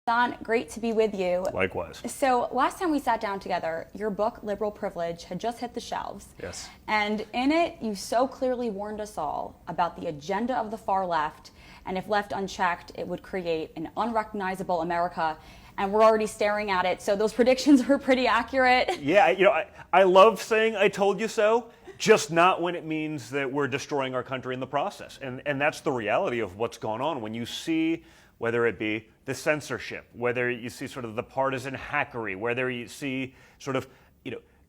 Don, great to be with you. Likewise. So last time we sat down together, your book, Liberal Privilege, had just hit the shelves. Yes. And in it, you so clearly warned us all about the agenda of the far left, and if left unchecked, it would create an unrecognizable America. And we're already staring at it, so those predictions were pretty accurate. Yeah, I love saying I told you so, just not when it means that we're destroying our country in the process. And that's the reality of what's going on. When you see, whether it be the censorship, whether you see sort of the partisan hackery, whether you see sort of,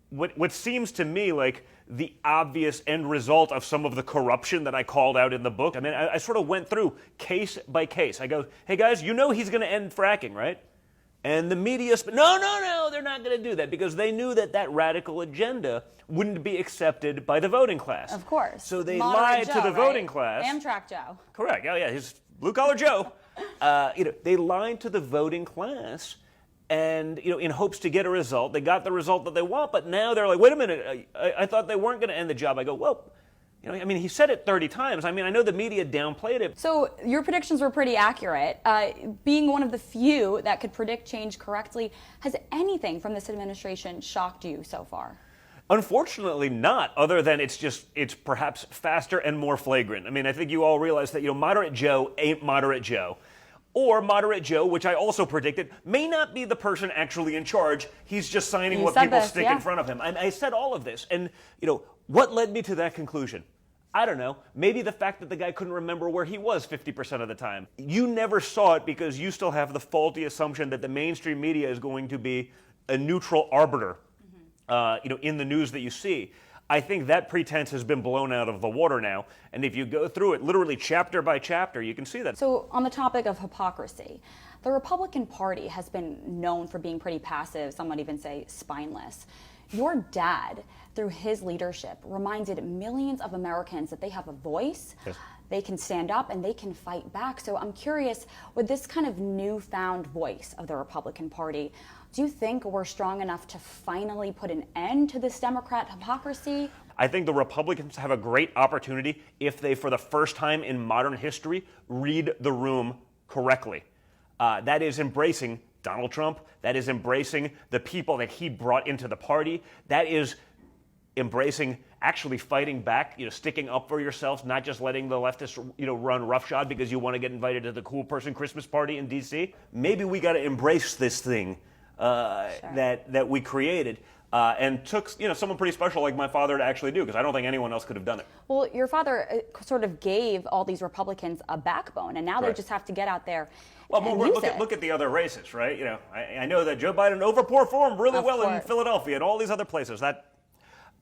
what seems to me like the obvious end result of some of the corruption that I called out in the book. I mean, I sort of went through case by case. I go, hey guys, you know he's going to end fracking, right? And the media, no, they're not going to do that because they knew that that radical agenda wouldn't be accepted by the voting class. Of course. So they Moderate lied Joe, to the right? voting class. Amtrak Joe. Correct. Oh yeah, he's blue-collar Joe. They lied to the voting class, and in hopes to get a result. They got the result that they want, but now they're like, wait a minute, I thought they weren't going to end the job. I go, well. He said it 30 times. I know the media downplayed it. So your predictions were pretty accurate. Being one of the few that could predict change correctly, has anything from this administration shocked you so far? Unfortunately not, other than it's perhaps faster and more flagrant. I think you all realize that, Moderate Joe ain't Moderate Joe. Or Moderate Joe, which I also predicted, may not be the person actually in charge. He's just signing what people stick in front of him. I said all of this. And, what led me to that conclusion? I don't know. Maybe the fact that the guy couldn't remember where he was 50% of the time. You never saw it because you still have the faulty assumption that the mainstream media is going to be a neutral arbiter, in the news that you see. I think that pretense has been blown out of the water now. And if you go through it literally chapter by chapter, you can see that. So on the topic of hypocrisy, the Republican Party has been known for being pretty passive, some might even say spineless. Your dad, through his leadership, reminded millions of Americans that they have a voice, yes. They can stand up, and they can fight back. So I'm curious, with this kind of newfound voice of the Republican Party, do you think we're strong enough to finally put an end to this Democrat hypocrisy? I think the Republicans have a great opportunity if they, for the first time in modern history, read the room correctly. That is embracing Donald Trump. That is embracing the people that he brought into the party. That is embracing actually fighting back, sticking up for yourselves, not just letting the leftists, run roughshod because you want to get invited to the cool person Christmas party in D.C. Maybe we got to embrace this thing that we created. And took someone pretty special like my father to actually do, because I don't think anyone else could have done it. Well, your father sort of gave all these Republicans a backbone, and now they just have to get out there. Well, look at the other races, right? I know that Joe Biden overperformed really well in Philadelphia and all these other places.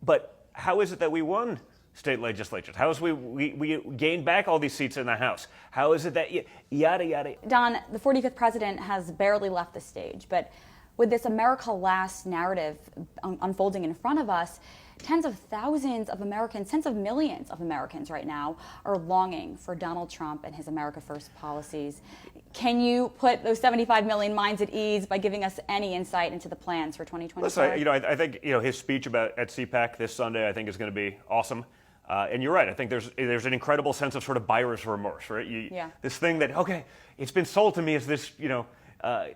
But how is it that we won state legislatures? How is we gained back all these seats in the House? How is it that yada yada? Don, the 45th president has barely left the stage, but with this America Last narrative unfolding in front of us, tens of thousands of Americans, tens of millions of Americans right now are longing for Donald Trump and his America First policies. Can you put those 75 million minds at ease by giving us any insight into the plans for 2024? Listen, I think his speech at CPAC this Sunday, I think, is going to be awesome. And you're right. I think there's an incredible sense of sort of buyer's remorse, right? This thing that, okay, it's been sold to me as this,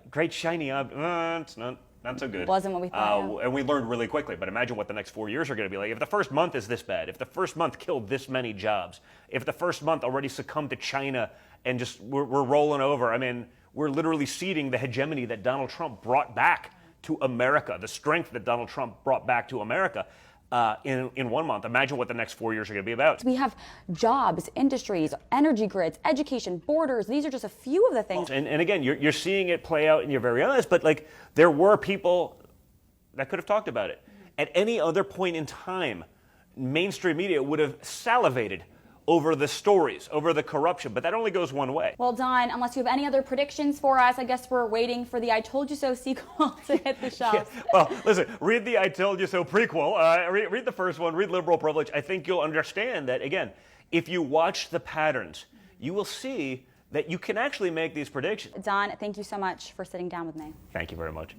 great shiny object. It's not so good. Wasn't what we thought. And we learned really quickly. But imagine what the next 4 years are going to be like. If the first month is this bad, if the first month killed this many jobs, if the first month already succumbed to China and just we're rolling over. We're literally ceding the hegemony that Donald Trump brought back to America, the strength that Donald Trump brought back to America. In 1 month. Imagine what the next 4 years are going to be about. We have jobs, industries, energy grids, education, borders. These are just a few of the things. And again, you're seeing it play out in your very eyes, but there were people that could have talked about it. At any other point in time, mainstream media would have salivated over the stories, over the corruption, but that only goes one way. Well, Don, unless you have any other predictions for us, I guess we're waiting for the I Told You So sequel to hit the shelves. Well, listen, read the I Told You So prequel. Read the first one, read Liberal Privilege. I think you'll understand that, again, if you watch the patterns, you will see that you can actually make these predictions. Don, thank you so much for sitting down with me. Thank you very much.